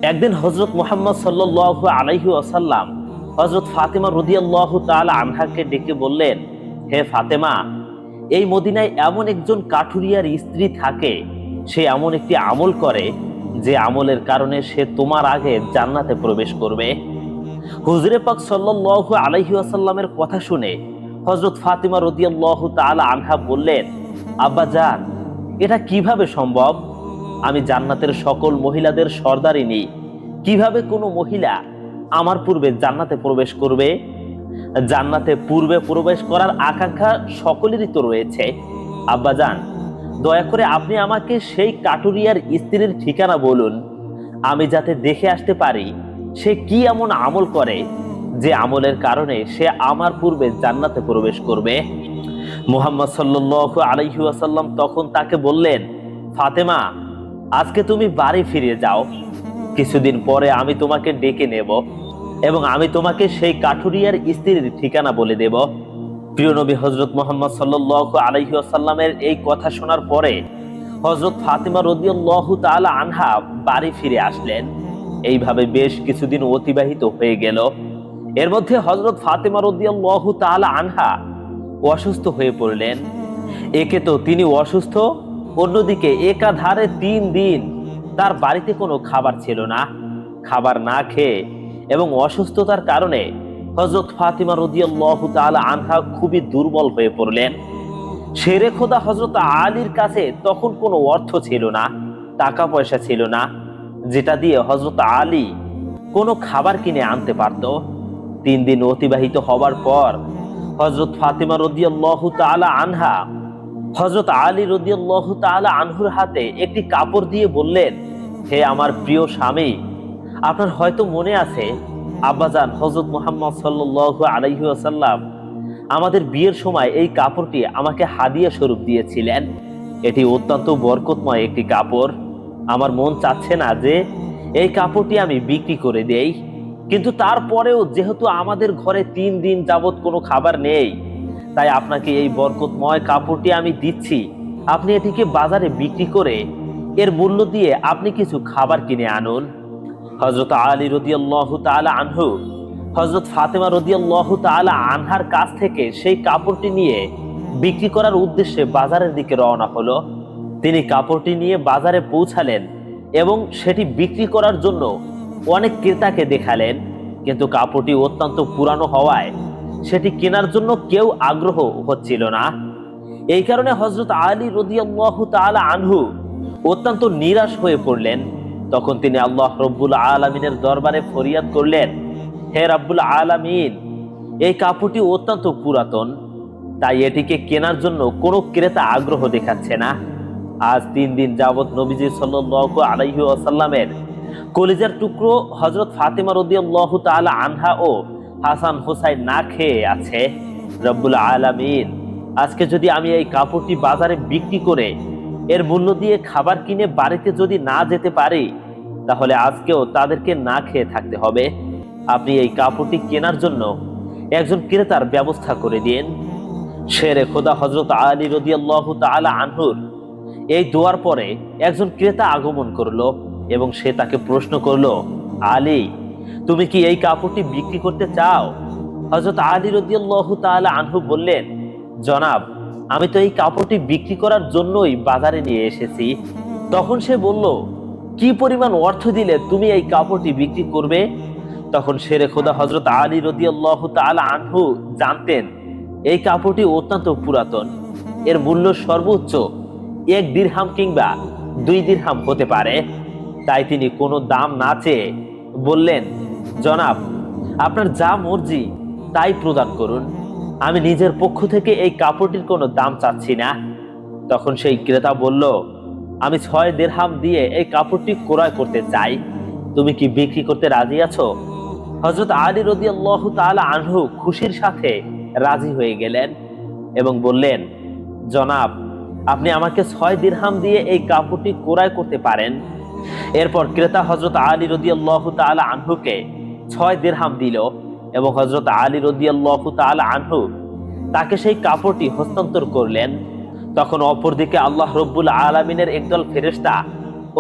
একদিন হযরত মুহাম্মদ সাল্লাল্লাহু আলাইহি ওয়াসাল্লাম হযরত ফাতেমা রাদিয়াল্লাহু তাআলা আনহাকে ডেকে বললেন, হে ফাতেমা, এই মদিনায় এমন একজন কাঠুরিয়ার স্ত্রী থাকে, সে এমন একটি আমল করে যে আমলের কারণে সে তোমার আগে জান্নাতে প্রবেশ করবে। হুজুরে পাক সাল্লাল্লাহু আলাইহি ওয়াসাল্লামের কথা শুনে হযরত ফাতেমা রাদিয়াল্লাহু তাআলা আনহা বললেন, আব্বা জান, এটা কিভাবে সম্ভব? আমি জান্নাতের সকল মহিলাদের সর্দারিনী, কিভাবে কোনো মহিলা আমার পূর্বে জান্নাতে প্রবেশ করবে? জান্নাতে পূর্বে প্রবেশ করার আকাঙ্ক্ষা সকলেরই তো রয়েছে। আব্বাজান, দয়া করে আপনি আমাকে সেই কাটুরিয়ার স্ত্রীর ঠিকানা বলুন, আমি যাতে দেখে আসতে পারি সে কি এমন আমল করে যে আমলের কারণে সে আমার পূর্বে জান্নাতে প্রবেশ করবে। মুহাম্মদ সাল্লাল্লাহু আলাইহি ওয়াসাল্লাম তখন তাকে বললেন, ফাতেমা, আজকে তুমি বাড়ি ফিরে যাও, কিছুদিন পরে আমি তোমাকে ডেকে নেব এবং আমি তোমাকে সেই কাঠুরিয়ার স্ত্রীর ঠিকানা বলে দেব। প্রিয় নবী হযরত মুহাম্মদ সাল্লাল্লাহু আলাইহি ওয়াসাল্লামের এই কথা শোনার পরে হযরত ফাতেমা রাদিয়াল্লাহু তাআলা আনহা বাড়ি ফিরে আসলেন। এইভাবে বেশ কিছুদিন অতিবাহিত হয়ে গেল। এর মধ্যে হযরত ফাতেমা রাদিয়াল্লাহু তাআলা আনহা অসুস্থ হয়ে পড়লেন। একে তো তিনি অসুস্থ, অন্যদিকে একাধারে 3 দিন তার বাড়িতে কোনো খাবার ছিল না। খাবার না খেয়ে এবং অসুস্থতার কারণে হযরত ফাতেমা রাদিয়াল্লাহু তাআলা আনহা খুবই দুর্বল হয়ে পড়লেন। শেরে খোদা হযরত আলীর কাছে তখন কোনো অর্থ ছিল না, টাকা পয়সা ছিল না, যেটা দিয়ে হযরত আলী কোনো খাবার কিনে আনতে পারত। 3 দিন অতিবাহিত হবার পর হযরত ফাতেমা রাদিয়াল্লাহু তাআলা আনহা হযরত আলী রাদিয়াল্লাহু তাআলা আনহুর হাতে একটি কাপড় দিয়ে বললেন, হে আমার প্রিয় স্বামী, আপনার হয়তো মনে আছে আব্বাজান হযরত মুহাম্মদ সাল্লাল্লাহু আলাইহি ওয়াসাল্লাম আমাদের বিয়ের সময় এই কাপড়টি আমাকে হাদিয়া স্বরূপ দিয়েছিলেন। এটি অত্যন্ত বরকতময় একটি কাপড়। আমার মন চাচ্ছে না যে এই কাপড়টি আমি বিক্রি করে দেই, কিন্তু তারপরেও যেহেতু আমাদের ঘরে 3 দিন যাবত কোনো খাবার নেই, তাই আপনাকে এই বরকতময় কাপড়টি আমি দিচ্ছি। আপনি এটিকে বাজারে বিক্রি করে এর মূল্য দিয়ে আপনি কিছু খাবার কিনে আনুন। হযরত আলী রাদিয়াল্লাহু তাআলা আনহু হযরত ফাতেমা রাদিয়াল্লাহু তাআলা আনহার কাছ থেকে সেই কাপড়টি নিয়ে বিক্রি করার উদ্দেশ্যে বাজারের দিকে রওনা হলো। তিনি কাপড়টি নিয়ে বাজারে পৌঁছালেন এবং সেটি বিক্রি করার জন্য অনেক ক্রেতাকে দেখালেন, কিন্তু কাপড়টি অত্যন্ত পুরানো হওয়ায় সেটি কেনার জন্য কেউ আগ্রহ হচ্ছিল না। এই কারণে হযরত আলী রাদিয়াল্লাহু তাআলা আনহু অত্যন্ত নিরাশ হয়ে পড়লেন। তখন তিনি আল্লাহ রব্বুল আলামিনের দরবারে ফরিয়াদ করলেন, হে রাব্বুল আলামিন, এই কাপড়টি অত্যন্ত পুরাতন, তাই এটিকে কেনার জন্য কোনো ক্রেতা আগ্রহ দেখাচ্ছে না। আজ 3 দিন যাবত নবীজি সাল্লাল্লাহু আলাইহি ওয়াসাল্লামের কলিজার টুকরো হযরত ফাতেমা রাদিয়াল্লাহু তাআলা আনহা ও হাসান হোসাইন না খেয়ে আছে। রব্বুল আলামিন, আজকে যদি আমি এই কাপড়টি বাজারে বিক্রি করে এর মূল্য দিয়ে খাবার কিনে বাড়িতে যদি না যেতে পারি, তাহলে আজকেও তাদেরকে না খেয়ে থাকতে হবে। আপনি এই কাপড়টি কেনার জন্য একজন ক্রেতার ব্যবস্থা করে দিন। শেরে খোদা হযরত আলী রাদিয়াল্লাহু তাআলা আনহুর এই দোয়ার পরে একজন ক্রেতা আগমন করলো এবং সে তাকে প্রশ্ন করলো, আলী, তুমি কি এই কাপড়টি বিক্রি করতে চাও? হযরত আলী রাদিয়াল্লাহু তাআলা আনহু বললেন, জনাব, আমি তো এই কাপড়টি বিক্রি করার জন্যই বাজারে নিয়ে এসেছি। তখন সে বলল, কি পরিমাণ অর্থ দিলে তুমি এই কাপড়টি বিক্রি করবে? তখন শেরে খোদা হযরত আলী রাদিয়াল্লাহু তাআলা আনহু জানতেন এই কাপড়টি অত্যন্ত পুরাতন, এর মূল্য সর্বোচ্চ 1 দিরহাম কিংবা 2 দিরহাম হতে পারে। তাই তিনি কোনো দাম না চেয়ে বললেন, জনাব, আপনার যা মর্জি তাই প্রদান করুন, আমি নিজের পক্ষ থেকে এই কাপড়টির কোনো দাম চাচ্ছি না। তখন সেই ক্রেতা বলল, আমি 6 দিরহাম দিয়ে এই কাপড়টি ক্রয় করতে চাই, তুমি কি বিক্রি করতে রাজি আছো? হযরত আলী রাদিয়াল্লাহু তাআলা আনহু খুশির সাথে রাজি হয়ে গেলেন এবং বললেন, জনাব, আপনি আমাকে 6 দিরহাম দিয়ে এই কাপড়টি ক্রয় করতে পারেন। এরপর ক্রেতা হযরত আলী রাদিয়াল্লাহু তাআলা আনহুকে 6 দিরহাম দিল এবং হযরত আলী রাদিয়াল্লাহু তাআলা আনহু তাকে সেই কাপড়টি হস্তান্তর করলেন। তখন অপরদিকে আল্লাহ রব্বুল আলামিনের একদল ফেরেশতা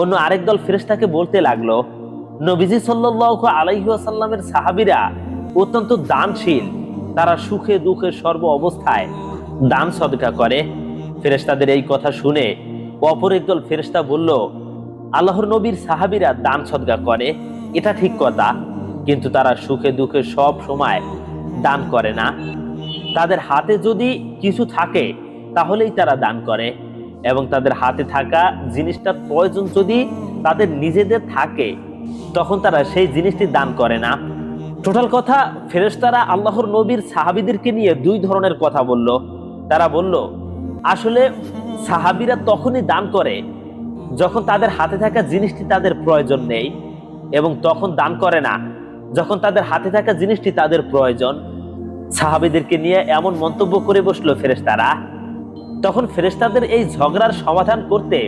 অন্য আরেক দল ফেরেশতাকে বলতে লাগলো, নবীজি সাল্লাল্লাহু আলাইহি ওয়াসাল্লামের সাহাবীরা অত্যন্ত দানশীল। তারা সুখে দুঃখে সর্ব অবস্থায় দান সদকা করে। ফেরেশতাদের এই কথা শুনে অপর একদল ফেরেশতা বলল, আল্লাহর নবীর সাহাবীরা দান সদকা করে, এটা ঠিক কথা, কিন্তু তারা সুখে দুঃখে সব সময় দান করে না। তাদের হাতে যদি কিছু থাকে তাহলেই তারা দান করে, এবং তাদের হাতে থাকা জিনিসটার প্রয়োজন যদি তাদের নিজেদের থাকে তখন তারা সেই জিনিসটি দান করে না। টোটাল কথা, ফেরেশতারা আল্লাহর নবীর সাহাবীদেরকে নিয়ে দুই ধরনের কথা বলল। তারা বলল, আসলে সাহাবীরা তখনই দান করে যখন তাদের হাতে থাকা জিনিসটি তাদের প্রয়োজন নেই, এবং তখন দান করে না যখন তাদের হাতে থাকা জিনিসটি তাদের প্রয়োজন। সাহাবীদেরকে নিয়ে এমন মন্তব্য করে বসলো ফেরেশতারা। তখন ফেরেশতাদের এই ঝগড়ার সমাধান করতে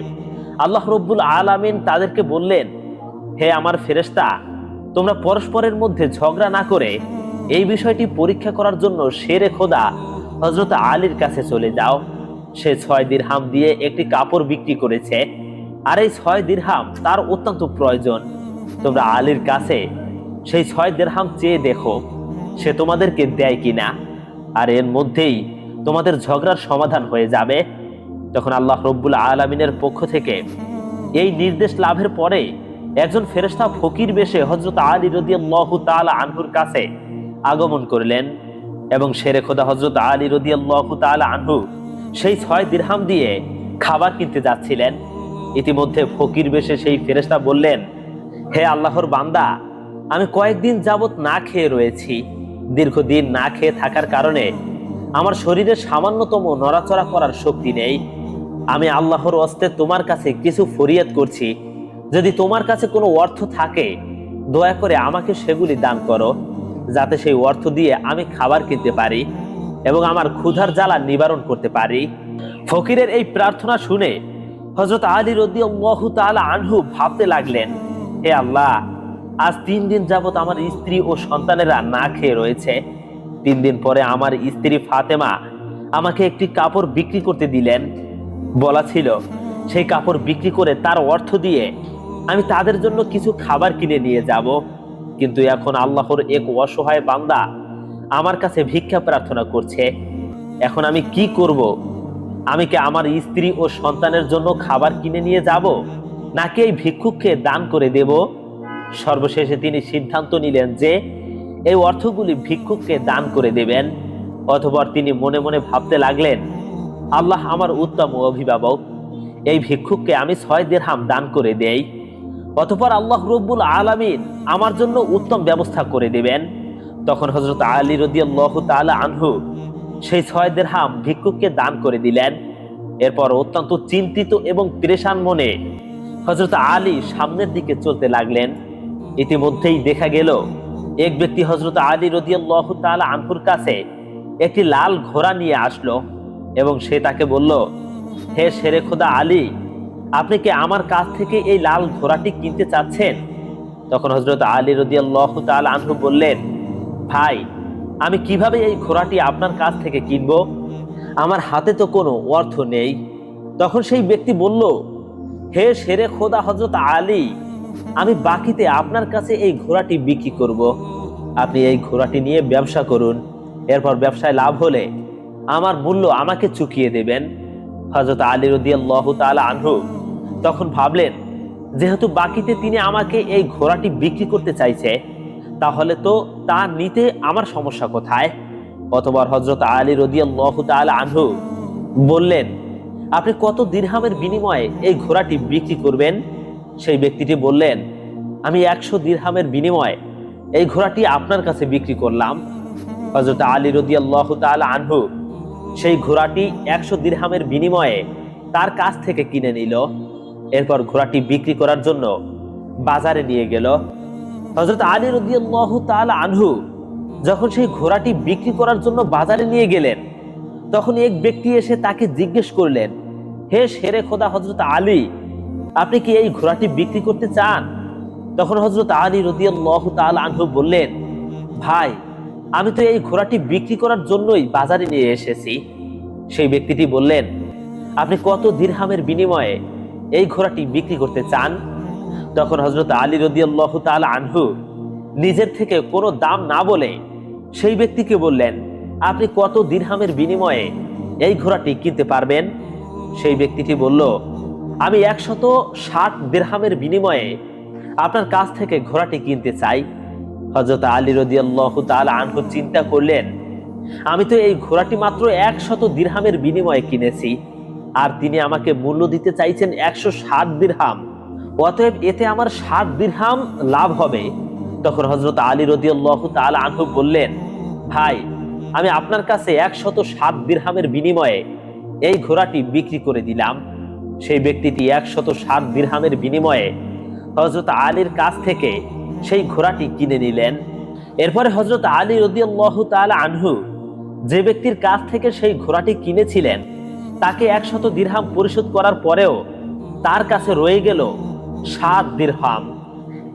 আল্লাহ রব্বুল আলামিন তাদেরকে বললেন, হে আমার ফেরেশতা, তোমরা পরস্পরের মধ্যে ঝগড়া না করে এই বিষয়টি পরীক্ষা করার জন্য শেরে খোদা হযরত আলীর কাছে চলে যাও। সে 6 দিরহাম দিয়ে একটি কাপড় বিক্রি করেছে, আর এই 6 দিরহাম তার অত্যন্ত প্রয়োজন। তোমরা আলীর কাছে সেই 6 দিরহাম চেয়ে দেখো সে তোমাদেরকে দেয় কিনা, আর এর মধ্যেই তোমাদের ঝগড়ার সমাধান হয়ে যাবে। তখন আল্লাহ রব্বুল আলামিনের পক্ষ থেকে এই নির্দেশ লাভের পরে একজন ফেরেশতা ফকির বেশে হযরত আলী রাদিয়াল্লাহু তাআলা আনহুর কাছে আগমন করলেন, এবং শেরে খোদা হযরত আলী রাদিয়াল্লাহু তাআলা আনহু সেই 6 দিরহাম দিয়ে খাবার কিনতে যাচ্ছিলেন। ইতিমধ্যে ফকির বেশে সেই ফেরেশতা বললেন, হে আল্লাহর বান্দা, আমি কয়েকদিন যাবত না খেয়ে রয়েছি। দীর্ঘদিন না খেয়ে থাকার কারণে আমার শরীরে সামান্যতম নড়াচড়া করার শক্তি নেই। আমি আল্লাহর ওয়াস্তে তোমার কাছে কিছু ফরিয়াদ করছি, যদি তোমার কাছে কোনো অর্থ থাকে দয়া করে আমাকে সেগুলি দান করো, যাতে সেই অর্থ দিয়ে আমি খাবার কিনতে পারি এবং আমার ক্ষুধার জ্বালা নিবারণ করতে পারি। ফকিরের এই প্রার্থনা শুনে হযরত আলী রাদিয়াল্লাহু তাআলা আনহু ভাবতে লাগলেন, হে আল্লাহ, আজ 3 দিন যাবত আমার স্ত্রী ও সন্তানেরা না খেয়ে রয়েছে। 3 দিন পরে আমার স্ত্রী ফাতেমা আমাকে একটি কাপড় বিক্রি করতে দিলেন। বলা ছিল সেই কাপড় বিক্রি করে তার অর্থ দিয়ে আমি তাদের জন্য কিছু খাবার কিনে নিয়ে যাব, কিন্তু এখন আল্লাহর এক অসহায় বান্দা আমার কাছে ভিক্ষা প্রার্থনা করছে। এখন আমি কি করব? আমি কি আমার স্ত্রী ও সন্তানের জন্য খাবার কিনে নিয়ে যাব, নাকি এই ভিক্ষুককে দান করে দেব? সর্বশেষে তিনি সিদ্ধান্ত নিলেন যে এই অর্থগুলি ভিক্ষুককে দান করে দেবেন। অতঃপর তিনি মনে মনে ভাবতে লাগলেন, আল্লাহ আমার উত্তম অভিভাবক, এই ভিক্ষুককে আমি 6 দিরহাম দান করে দেই, অতঃপর আল্লাহ রব্বুল আলামিন আমার জন্য উত্তম ব্যবস্থা করে দেবেন। তখন হযরত আলী রাদিয়াল্লাহু তাআলা আনহু সেই 6 দিরহাম ভিক্ষুককে দান করে দিলেন। এরপর অত্যন্ত চিন্তিত এবং পেরেশান মনে হযরত আলী সামনের দিকে চলতে লাগলেন। ইতিমধ্যেই দেখা গেল এক ব্যক্তি হযরত আলী রাদিয়াল্লাহু তাআলা আনহুর কাছে একটি লাল ঘোড়া নিয়ে আসলো, এবং সে তাকে বলল, হে শেরে খোদা আলী, আপনি কি আমার কাছ থেকে এই লাল ঘোড়াটি কিনতে চাচ্ছেন? তখন হযরত আলী রাদিয়াল্লাহু তাআলা আনহু বললেন, ভাই, আমি কিভাবে এই ঘোড়াটি আপনার কাছ থেকে কিনবো? আমার হাতে তো কোনো অর্থ নেই। তখন সেই ব্যক্তি বলল, হে শেরে খোদা হযরত আলী, আমি বাকিতে আপনার কাছে এই ঘোড়াটি বিক্রি করব। আপনি এই ঘোড়াটি নিয়ে ব্যবসা করুন, এরপর ব্যবসায় লাভ হলে আমার মূল্য আমাকে চুকিয়ে দেবেন। হযরত আলী রাদিয়াল্লাহু তাআলা আনহু তখন ভাবলেন, যেহেতু বাকিতে তিনি আমাকে এই ঘোড়াটি বিক্রি করতে চাইছে, তাহলে তো তা নিতে আমার সমস্যা কোথায়? অতঃপর হযরত আলী রাদিয়াল্লাহু তাআলা আনহু বললেন, আপনি কত দিরহামের বিনিময়ে এই ঘোড়াটি বিক্রি করবেন? সেই ব্যক্তিটি বললেন, আমি 100 দিরহামের বিনিময়ে এই ঘোড়াটি আপনার কাছে বিক্রি করলাম। হযরত আলী রাদিয়াল্লাহু তাআলা আনহু সেই ঘোড়াটি 100 দিরহামের বিনিময়ে তার কাছ থেকে কিনে নিল। এরপর ঘোড়াটি বিক্রি করার জন্য বাজারে নিয়ে গেল। হযরত আলী রাদিয়াল্লাহু তাআলা আনহু যখন সেই ঘোড়াটি বিক্রি করার জন্য বাজারে নিয়ে গেলেন, তখন এক ব্যক্তি এসে তাকে জিজ্ঞেস করলেন, হে শেরে খোদা হযরত আলী, আপনি কি এই ঘোড়াটি বিক্রি করতে চান? তখন হযরত আলী রাদিয়াল্লাহু তাআলা আনহু বললেন, ভাই, আমি তো এই ঘোড়াটি বিক্রি করার জন্যই বাজারে নিয়ে এসেছি। সেই ব্যক্তিটি বললেন, আপনি কত দিরহামের বিনিময়ে এই ঘোড়াটি বিক্রি করতে চান? তখন হযরত আলী রাদিয়াল্লাহু তাআলা আনহু নিজের থেকে কোনো দাম না বলে সেই ব্যক্তিকে বললেন, আপনি কত দিরহামের বিনিময়ে এই ঘোড়াটি কিনতে পারবেন? সেই ব্যক্তিটি বলল, আমি 160 দিরহামের বিনিময়ে আপনার কাছ থেকে ঘোড়াটি কিনতে চাই। হযরত আলী রাদিয়াল্লাহু তাআলা আনহু চিন্তা করলেন, আমি তো এই ঘোড়াটি মাত্র 100 দিরহামের বিনিময়ে কিনেছি, আর তিনি আমাকে মূল্য দিতে চাইছেন 160 দিরহাম, অতএব এতে আমার 60 দিরহাম লাভ হবে। তখন হযরত আলী রাদিয়াল্লাহু তাআলা আনহু বললেন, ভাই, আমি আপনার কাছে 160 দিরহামের বিনিময়ে এই ঘোড়াটি বিক্রি করে দিলাম। সেই ব্যক্তিটি 160 দিরহামের বিনিময়ে হযরত আলীর কাছ থেকে সেই ঘোড়াটি কিনে নিলেন। এরপরে হযরত আলী রাদিয়াল্লাহু তাআলা আনহু যে ব্যক্তির কাছ থেকে সেই ঘোড়াটি কিনেছিলেন তাকে 100 দিরহাম পরিশোধ করার পরেও তার কাছে রয়ে গেল 7 দিরহাম।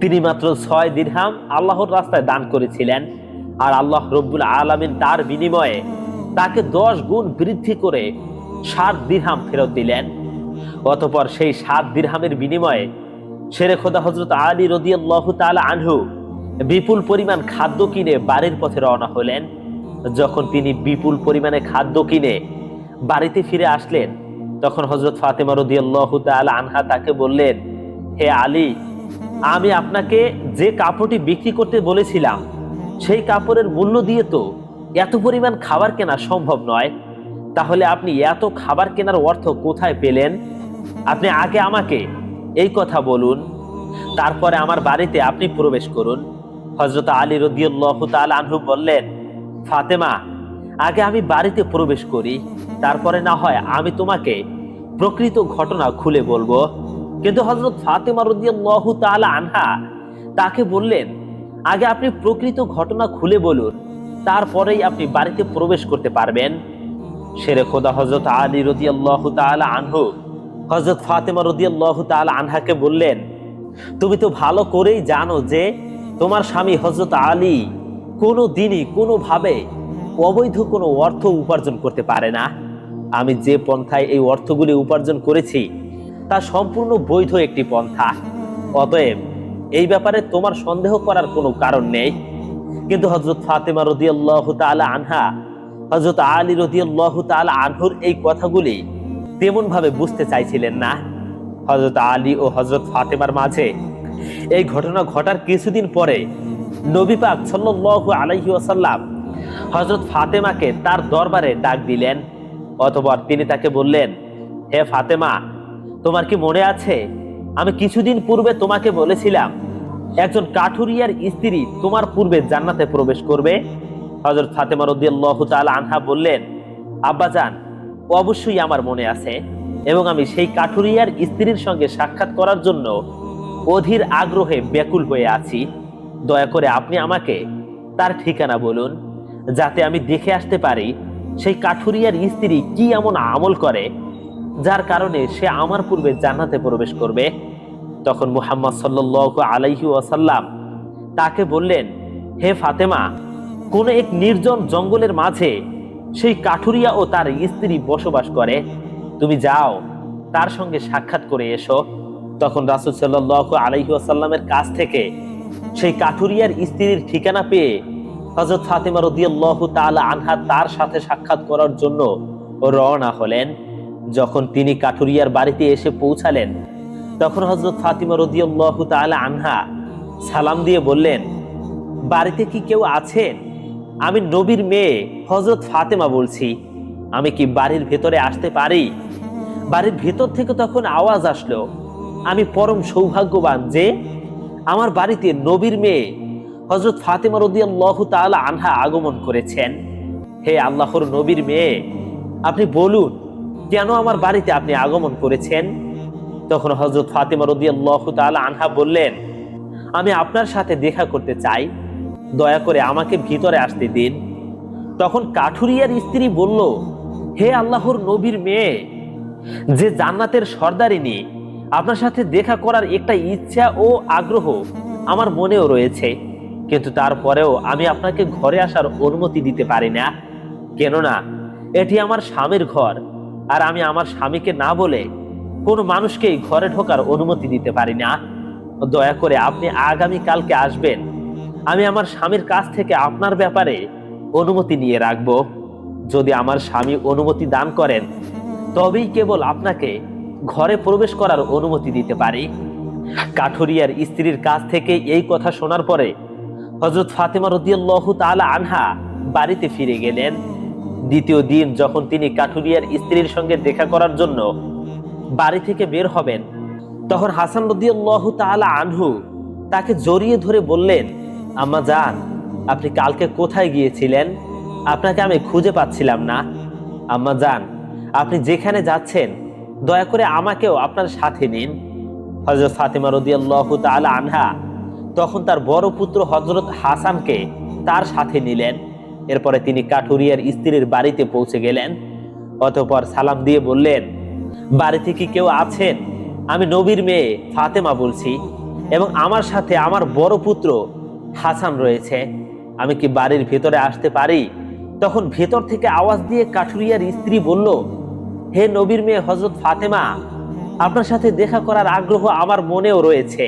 তিনি মাত্র 6 দিরহাম আল্লাহর রাস্তায় দান করেছিলেন, আর আল্লাহ রব্বুল আলামিন তার বিনিময়ে তাকে 10 গুণ বৃদ্ধি করে 7 দিরহাম ফেরত দিলেন। অতঃপর সেই 7 দিরহামের বিনিময়ে শেরে খোদা হযরত আলী রাদিয়াল্লাহু তাআলা আনহু বিপুল পরিমাণ খাদ্য কিনে বাড়ির পথে রওনা হলেন। যখন তিনি বিপুল পরিমাণে খাদ্য কিনে বাড়িতে ফিরে আসলেন, তখন হযরত ফাতেমা রাদিয়াল্লাহু তাআলা আনহা তাকে বললেন, হে আলী, আমি আপনাকে যে কাপড়টি বিক্রি করতে বলেছিলাম সেই কাপড়ের মূল্য দিয়ে তো এত পরিমাণ খাবার কেনা সম্ভব নয়, তাহলে আপনি এত খাবার কেনার অর্থ কোথায় পেলেন? আপনি আগে আমাকে এই কথা বলুন, তারপরে আমার বাড়িতে আপনি প্রবেশ করুন। হযরত আলী রাদিয়াল্লাহু তাআলা আনহু বললেন, ফাতেমা, আগে আমি বাড়িতে প্রবেশ করি, তারপরে না হয় আমি তোমাকে প্রকৃত ঘটনা খুলে বলবো। কিন্তু হযরত ফাতেমা রাদিয়াল্লাহু তাআলা আনহা তাকে বললেন, আগে আপনি প্রকৃত ঘটনা খুলে বলুন, তারপরেই আপনি বাড়িতে প্রবেশ করতে পারবেন। শেরে খোদা হযরত আলী রাদিয়াল্লাহু তাআলা আনহু হযরত ফাতেমা রাদিয়াল্লাহু তাআলা আনহাকে বললেন, তুমি তো ভালো করেই জানো যে তোমার স্বামী হযরত আলী কোনো দিনই কোনোভাবে অবৈধ কোনো অর্থ উপার্জন করতে পারে না। আমি যে পন্থায় এই অর্থগুলি উপার্জন করেছি তা সম্পূর্ণ বৈধ একটি পন্থা, অতএব এই ব্যাপারে তোমার সন্দেহ করার কোনো কারণ নেই। কিন্তু হযরত ফাতেমা রাদিয়াল্লাহু তাআলা আনহা হযরত আলী রাদিয়াল্লাহু তাআলা আনহুর এই কথাগুলি তেমন ভাবে বুঝতে চাইছিলেন না। হযরত আলী ও হযরত ফাতেমার মাঝে এই ঘটনা ঘটার কিছুদিন পরে নবী পাক সাল্লাল্লাহু আলাইহি ওয়াসাল্লাম হযরত ফাতেমাকে তার দরবারে ডাক দিলেন। অতঃপর তিনি তাকে বললেন, হে ফাতেমা, তোমার কি মনে আছে আমি কিছুদিন পূর্বে তোমাকে বলেছিলাম একজন কাঠুরিয়ার স্ত্রী তোমার পূর্বে জান্নাতে প্রবেশ করবে? হযরত ফাতেমা রাদিয়াল্লাহু তাআলা আনহা বললেন, আব্বাজান, অবশ্যই আমার মনে আছে, এবং আমি সেই কাঠুরিয়ার স্ত্রীর সঙ্গে সাক্ষাৎ করার জন্য অধীর আগ্রহে ব্যাকুল হয়ে আছি। দয়া করে আপনি আমাকে তার ঠিকানা বলুন, যাতে আমি দেখে আসতে পারি সেই কাঠুরিয়ার স্ত্রী কি এমন আমল করে যার কারণে সে আমার পূর্বে জান্নাতে প্রবেশ করবে। তখন মুহাম্মদ সাল্লাল্লাহু আলাইহি ওয়াসাল্লাম তাকে বললেন, হে ফাতেমা, কোন এক নির্জন জঙ্গলের মাঝে সেই কাঠুরিয়া ও তার স্ত্রী বসবাস করে, তুমি যাও তার সঙ্গে সাক্ষাৎ করে এসো। তখন রাসূল সাল্লাল্লাহু আলাইহি ওয়াসাল্লামের কাছ থেকে সেই কাঠুরিয়ার স্ত্রীর ঠিকানা পেয়ে হযরত ফাতেমা রাদিয়াল্লাহু তাআলা আনহা তার সাথে সাক্ষাৎ করার জন্য রওনা হলেন। যখন তিনি কাঠুরিয়ার বাড়িতে এসে পৌঁছালেন, তখন হযরত ফাতেমা রাদিয়াল্লাহু তাআলা আনহা সালাম দিয়ে বললেন, বাড়িতে কি কেউ আছেন? আমি নবীর মেয়ে হযরত ফাতেমা বলছি, আমি কি বাড়ির ভেতরে আসতে পারি? বাড়ির ভেতর থেকে তখন আওয়াজ আসলো, আমি পরম সৌভাগ্যবান যে আমার বাড়িতে নবীর মেয়ে হযরত ফাতেমা রাদিয়াল্লাহু তাআলা আনহা আগমন করেছেন। হে আল্লাহর নবীর মেয়ে, আপনি বলুন কেন আমার বাড়িতে আপনি আগমন করেছেন? তখন হযরত ফাতেমা রাদিয়াল্লাহু তাআলা আনহা বললেন, আমি আপনার সাথে দেখা করতে চাই, দয়া করে আমাকে ভিতরে আসতে দিন। তখন কাঠুরিয়ার স্ত্রী বলল, হে আল্লাহর নবীর মেয়ে, যে জান্নাতের সর্দারিনী, আপনার সাথে দেখা করার একটা ইচ্ছা ও আগ্রহ আমার মনেও রয়েছে, কিন্তু তারপরেও আমি আপনাকে ঘরে আসার অনুমতি দিতে পারি না, কেননা এটি আমার স্বামীর ঘর, আর আমি আমার স্বামীকে না বলে কোনো মানুষকেই ঘরে ঢোকার অনুমতি দিতে পারি না। দয়া করে আপনি আগামী কালকে আসবেন। আমি আমার স্বামীর কাছ থেকে আপনার ব্যাপারে অনুমতি নিয়ে রাখবো। যদি আমার স্বামী অনুমতি দান করেন তবেই কেবল আপনাকে ঘরে প্রবেশ করার অনুমতি দিতে পারি। কাঠুরিয়ার স্ত্রীর কাছ থেকে এই কথা শোনার পরে হযরত ফাতেমা রাদিয়াল্লাহু তাআলা আনহা বাড়িতে ফিরে গেলেন। দ্বিতীয় দিন যখন তিনি কাঠুরিয়ার স্ত্রীর সঙ্গে দেখা করার জন্য বাড়ি থেকে বের হবেন, তখন হাসান রাদিয়াল্লাহু তাআলা আনহু তাকে জড়িয়ে ধরে বললেন, আম্মা জান, আপনি কালকে কোথায় গিয়েছিলেন? আপনাকে আমি খুঁজে পাচ্ছিলাম না। আম্মা জান, আপনি যেখানে যাচ্ছেন দয়া করে আমাকেও আপনার সাথে নিন। হযরত ফাতেমা রাদিয়াল্লাহু তাআলা আনহা তখন তার বড় পুত্র হযরত হাসানকে তার সাথে নিলেন। এরপরে তিনি কাঠুরিয়ার স্ত্রীর বাড়িতে পৌঁছে গেলেন। অতঃপর সালাম দিয়ে বললেন, বাড়িতে কি কেউ আছেন? আমি নবীর মেয়ে ফাতেমা বলছি এবং আমার সাথে আমার বড় পুত্র হাসান রয়েছে। আমি কি বাড়ির ভেতরে আসতে পারি? তখন ভেতর থেকে আওয়াজ দিয়ে কাঠুরিয়ার স্ত্রী বলল, হে নবীর মেয়ে হযরত ফাতেমা, আপনার সাথে দেখা করার আগ্রহ আমার মনেও রয়েছে।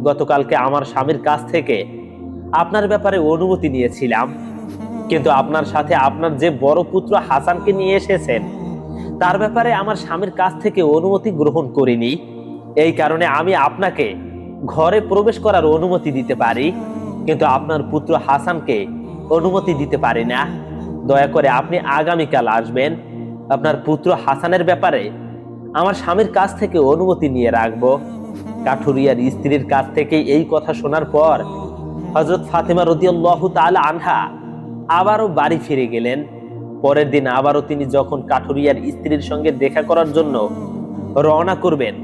গতকালকে আমার স্বামীর কাছ থেকে আপনার ব্যাপারে অনুমতি নিয়েছিলাম, কিন্তু আপনার সাথে আপনার যে বড় পুত্র হাসানকে নিয়ে এসেছেন তার ব্যাপারে আমার স্বামীর কাছ থেকে অনুমতি গ্রহণ করিনি। এই কারণে আমি আপনাকে ঘরে প্রবেশ করার অনুমতি দিতে পারি, কিন্তু আপনার পুত্র হাসানকে অনুমতি দিতে পারি না। দয়া করে আপনি আগামীকাল আসবেন। আপনার পুত্র হাসানের ব্যাপারে আমার স্বামীর কাছ থেকে অনুমতি নিয়ে রাখবো। কাঠুরিয়ার স্ত্রীর কাছ থেকে এই কথা শোনার পর হযরত ফাতেমা রাদিয়াল্লাহু তাআলা আনহা আবারও বাড়ি ফিরে গেলেন। পরের দিন আবারও তিনি যখন কাঠুরিয়ার স্ত্রীর সঙ্গে দেখা করার জন্য রওনা করবেন,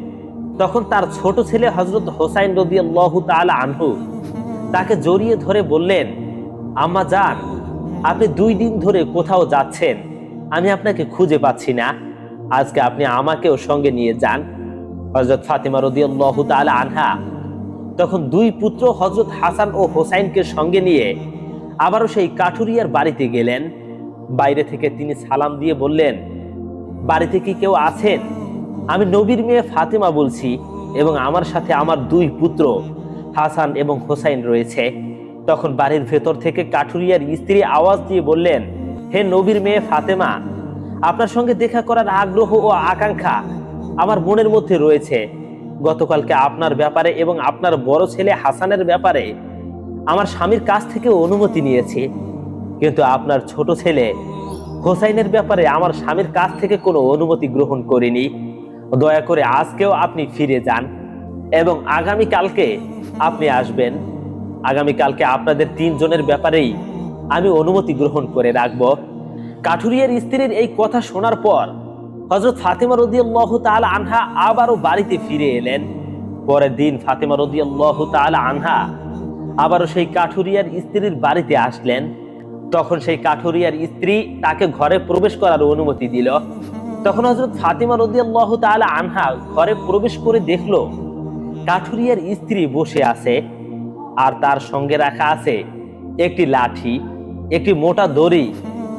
তখন তার ছোট ছেলে হযরত হোসাইন রাদিয়াল্লাহু তাআলা আনহু তাকে জড়িয়ে ধরে বললেন, আম্মা জান, আপনি 2 দিন ধরে কোথাও যাচ্ছেন, আমি আপনাকে খুঁজে পাচ্ছি না। আজকে আপনি আমাকেও সঙ্গে নিয়ে যান। হযরত ফাতেমা রাদিয়াল্লাহু তাআলা আনহা তখন 2 পুত্র হযরত হাসান ও হোসাইনকে সঙ্গে নিয়ে আবারও সেই কাঠুরিয়ার বাড়িতে গেলেন। বাইরে থেকে তিনি সালাম দিয়ে বললেন, বাড়িতে কি কেউ আছেন? আমি নবীর মেয়ে ফাতেমা বলছি এবং আমার সাথে আমার 2 পুত্র হাসান এবং হোসাইন রয়েছে। তখন বাড়ির ভেতর থেকে কাঠুরিয়ার স্ত্রী আওয়াজ দিয়ে বললেন, হে নবীর মেয়ে ফাতেমা, আপনার সঙ্গে দেখা করার আগ্রহ ও আকাঙ্ক্ষা আমার মনের মধ্যে রয়েছে। গতকালকে আপনার ব্যাপারে এবং আপনার বড় ছেলে হাসানের ব্যাপারে আমার স্বামীর কাছ থেকে অনুমতি নিয়েছি, কিন্তু আপনার ছোট ছেলে হোসাইনের ব্যাপারে আমার স্বামীর কাছ থেকে কোনো অনুমতি গ্রহণ করিনি। দয়া করে আজকেও আপনি ফিরে যান এবং আগামীকালকে আপনি আসবেন। আগামীকালকে আপনাদের 3 জনের ব্যাপারেই আমি অনুমতি গ্রহণ করে রাখব। কাঠুরিয়ার স্ত্রীর এই কথা শোনার পর হযরত ফাতেমা রাদিয়াল্লাহু তাআলা আনহা আবারও বাড়িতে ফিরে এলেন। পরের দিন ফাতেমা রাদিয়াল্লাহু তাআলা আনহা আবারও সেই কাঠুরিয়ার স্ত্রীর বাড়িতে আসলেন। তখন সেই কাঠুরিয়ার স্ত্রী তাকে ঘরে প্রবেশ করার অনুমতি দিল। তখন হযরত ফাতেমা রাদিয়াল্লাহু তাআলা আনহা ঘরে প্রবেশ করে দেখলো কাঠুরিয়ার স্ত্রী বসে আছে আর তার সঙ্গে রাখা আছে একটি লাঠি, একটি মোটা দড়ি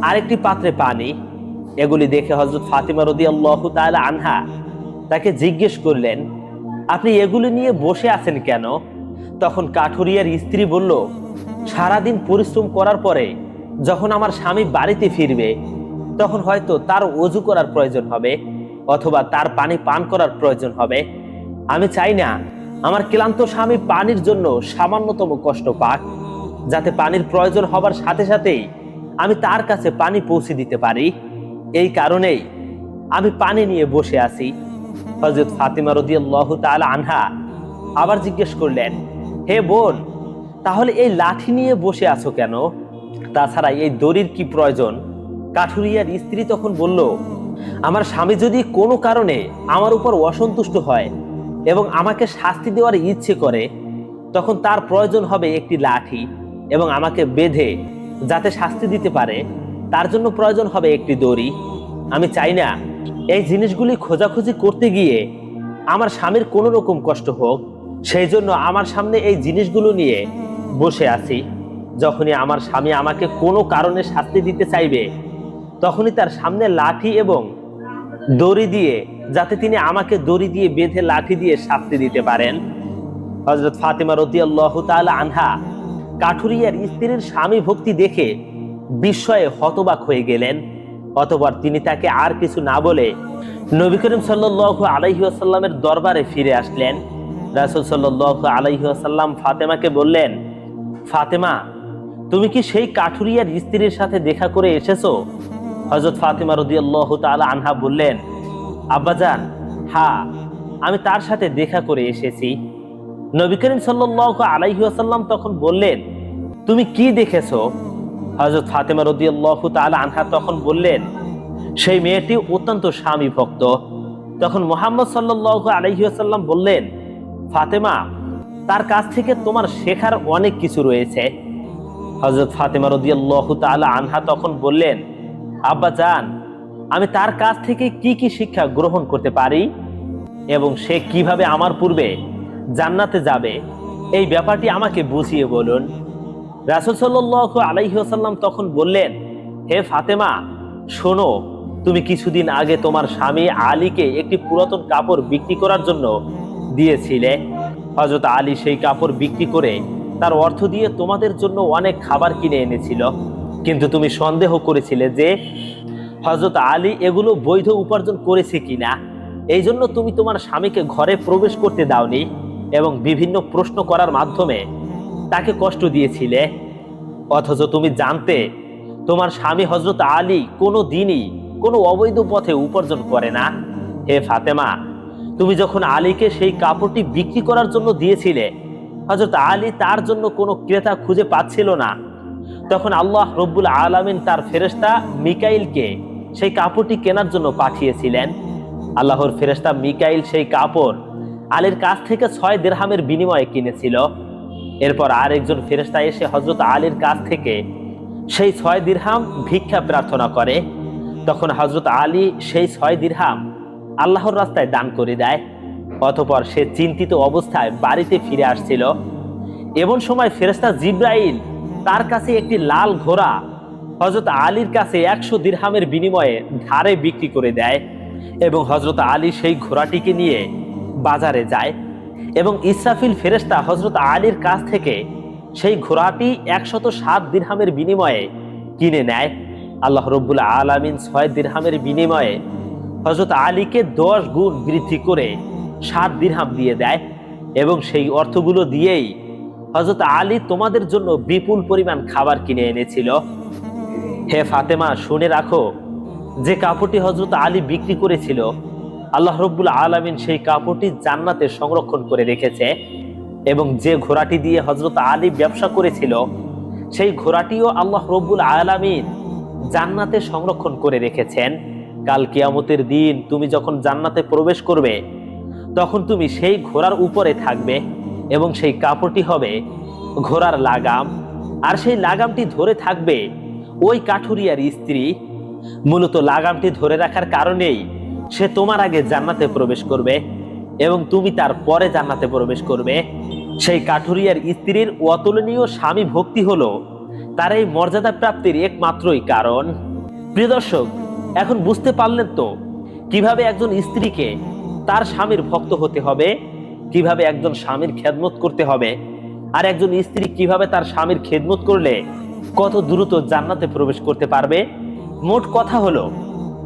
আর একটি পাত্রে পানি। এগুলি দেখে হযরত ফাতেমা রাদিয়াল্লাহু তাআলা আনহা তাকে জিজ্ঞেস করলেন, আপনি এগুলি নিয়ে বসে আছেন কেন? তখন কাঠুরিয়ার স্ত্রী বলল, সারাদিন পরিশ্রম করার পরে যখন আমার স্বামী বাড়িতে ফিরবে তখন হয়তো তার ওযু করার প্রয়োজন হবে অথবা তার পানি পান করার প্রয়োজন হবে। আমি চাই না আমার ক্লান্ত স্বামী পানির জন্য সামান্যতম কষ্ট পাক, যাতে পানির প্রয়োজন হবার সাথে সাথেই আমি তার কাছে পানি পৌঁছে দিতে পারি। এই কারণেই আমি পানি নিয়ে বসে আছি। হযরত ফাতেমা রাদিয়াল্লাহু তাআলা আনহা আবার জিজ্ঞেস করলেন, হে বোন, তাহলে এই লাঠি নিয়ে বসে আছো কেন? তাছাড়া এই দড়ির কি প্রয়োজন? কাঠুরিয়ার স্ত্রী তখন বলল, আমার স্বামী যদি কোনো কারণে আমার উপর অসন্তুষ্ট হয় এবং আমাকে শাস্তি দেওয়ার ইচ্ছে করে তখন তার প্রয়োজন হবে একটি লাঠি এবং আমাকে বেঁধে যাতে শাস্তি দিতে পারে তার জন্য প্রয়োজন হবে একটি দড়ি। আমি চাই না এই জিনিসগুলি খোঁজাখুঁজি করতে গিয়ে আমার স্বামীর কোনো রকম কষ্ট হোক, সেই জন্য আমার সামনে এই জিনিসগুলো নিয়ে বসে আছি। যখনই আমার স্বামী আমাকে কোনো কারণে শাস্তি দিতে চাইবে তখনই তার সামনে লাঠি এবং দড়ি দিয়ে, যাতে তিনি আমাকে দড়ি দিয়ে বেঁধে লাঠি দিয়ে শাস্তি দিতে পারেন। হযরত ফাতেমা রাদিয়াল্লাহু তাআলা আনহা কাঠুরিয়ার স্ত্রীর স্বামী ভক্তি দেখে বিস্ময়ে হতবাক হয়ে গেলেন। অতঃপর তিনি তাকে আর কিছু না বলে নবী করিম সাল্লাল্লাহু আলাইহি ওয়াসাল্লামের দরবারে ফিরে আসলেন। রাসূল সাল্লাল্লাহু আলাইহি ওয়াসাল্লাম ফাতেমাকে বললেন, ফাতেমা, তুমি কি সেই কাঠুরিয়ার স্ত্রীর সাথে দেখা করে এসেছো? হযরত ফাতেমা রাদিয়াল্লাহু তাআলা আনহা বললেন, আব্বাজান, হ্যাঁ, আমি তার সাথে দেখা করে এসেছি। নবী করিম সাল্লাল্লাহু আলাইহি ওয়াসাল্লাম তখন বললেন, তুমি কি দেখেছো? হযরত ফাতেমা রাদিয়াল্লাহু তাআলা আনহা তখন বললেন, সেই মেয়েটি অত্যন্ত স্বামী ভক্ত। তখন মুহাম্মদ সাল্লাল্লাহু আলাইহি ওয়াসাল্লাম বললেন, ফাতেমা, তার কাছ থেকে তোমার শেখার অনেক কিছু রয়েছে। হযরত ফাতেমা রাদিয়াল্লাহু তাআলা আনহা তখন বললেন, আব্বাজান, আমি তার কাছ থেকে কি কি শিক্ষা গ্রহণ করতে পারি এবং সে কিভাবে আমার পূর্বে জান্নাতে যাবে, এই ব্যাপারটি আমাকে বুঝিয়ে বলুন। রাসূল সাল্লাল্লাহু আলাইহি ওয়াসাল্লাম তখন বললেন, হে ফাতেমা, শোনো, তুমি কিছুদিন আগে তোমার স্বামী আলীকে একটি পুরাতন কাপড় বিক্রি করার জন্য দিয়েছিলে। হযরত আলী সেই কাপড় বিক্রি করে তার অর্থ দিয়ে তোমাদের জন্য অনেক খাবার কিনে এনেছিল, কিন্তু তুমি সন্দেহ করেছিলে যে হযরত আলী এগুলো বৈধ উপার্জন করেছে কিনা। এই জন্য তুমি তোমার স্বামীকে ঘরে প্রবেশ করতে দাওনি এবং বিভিন্ন প্রশ্ন করার মাধ্যমে তাকে কষ্ট দিয়েছিলে। অথচ তুমি জানতে তোমার স্বামী হযরত আলী কোনো দিনই কোনো অবৈধ পথে উপার্জন করে না। হে ফাতেমা, তুমি যখন আলীকে সেই কাপড়টি বিক্রি করার জন্য দিয়েছিলে, হযরত আলী তার জন্য কোনো ক্রেতা খুঁজে পাচ্ছিল না। তখন আল্লাহ রব্বুল আলামিন তার ফেরেশতা মিকাইলকে সেই কাপড়টি কেনার জন্য পাঠিয়েছিলেন। আল্লাহর ফেরেশতা মিকাইল সেই কাপড় আলীর কাছ থেকে 6 দিরহামের বিনিময়ে কিনেছিল। এরপর আরেকজন ফেরেশতা এসে হযরত আলীর কাছ থেকে সেই 6 দিরহাম ভিক্ষা প্রার্থনা করে। তখন হযরত আলী সেই 6 দিরহাম আল্লাহর রাস্তায় দান করে দেয়। অতঃপর সে চিন্তিত অবস্থায় বাড়িতে ফিরে আসছিল। এমন সময় ফেরেশতা জিব্রাইল তার কাছে একটি লাল ঘোড়া হযরত আলীর কাছে 100 দিরহামের বিনিময়ে ধারে বিক্রি করে দেয় এবং হযরত আলী সেই ঘোড়াটিকে নিয়ে বাজারে যায় এবং ইসরাফিল ফেরেশতা হযরত আলীর কাছ থেকে সেই ঘোড়াটি 107 দিরহামের বিনিময়ে কিনে নেয়। আল্লাহ রব্বুল আলামিন 6 দিরহামের বিনিময়ে হযরত আলীকে 10 গুণ বৃদ্ধি করে 7 দিরহাম দিয়ে দেয় এবং সেই অর্থগুলো দিয়েই হযরত আলী তোমাদের জন্য বিপুল পরিমাণ খাবার কিনে এনেছিল। হে ফাতেমা, শুনে রাখো, যে কাপড়টি হযরত আলী বিক্রি করেছিল, আল্লাহ রব্বুল আলামিন সেই কাপড়টি জান্নাতে সংরক্ষণ করে রেখেছে এবং যে ঘোড়াটি দিয়ে হযরত আলী ব্যবসা করেছিল, সেই ঘোড়াটিও আল্লাহ রব্বুল আলামিন জান্নাতে সংরক্ষণ করে রেখেছেন। কাল কিয়ামতের দিন তুমি যখন জান্নাতে প্রবেশ করবে, তখন তুমি সেই ঘোড়ার উপরে থাকবে এবং সেই কাপড়টি হবে ঘোড়ার লাগাম, আর সেই লাগামটি ধরে থাকবে ওই কাঠুরিয়ার স্ত্রী। মূলত লাগামটি ধরে রাখার কারণেই সে তোমার আগে জান্নাতে প্রবেশ করবে এবং তুমি তার পরে জান্নাতে প্রবেশ করবে। সেই কাঠুরিয়ার স্ত্রীর অতুলনীয় স্বামী ভক্তি হলো তার এই মর্যাদা প্রাপ্তির একমাত্রই কারণ। প্রিয় দর্শক, এখন বুঝতে পারলেন তো কিভাবে একজন স্ত্রীকে তার স্বামীর ভক্ত হতে হবে, কিভাবে একজন স্বামীর খেদমত করতে হবে, আর একজন স্ত্রী কিভাবে তার স্বামীর খেদমত করলে কত দ্রুত জান্নাতে প্রবেশ করতে পারবে। মোট কথা হলো,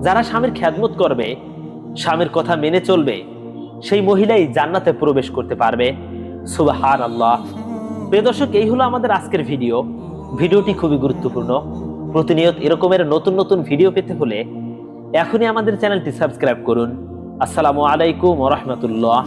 যারা স্বামীর খেদমত করবে, স্বামীর কথা মেনে চলবে, সেই মহিলাই জান্নাতে প্রবেশ করতে পারবে। সুবহানাল্লাহ। প্রিয় দর্শক, এই হলো আমাদের আজকের ভিডিও। ভিডিওটি খুবই গুরুত্বপূর্ণ। প্রতিনিয়ত এরকমের নতুন নতুন ভিডিও পেতে হলে এখনই আমাদের চ্যানেলটি সাবস্ক্রাইব করুন। আসসালামু আলাইকুম ওয়া রাহমাতুল্লাহ।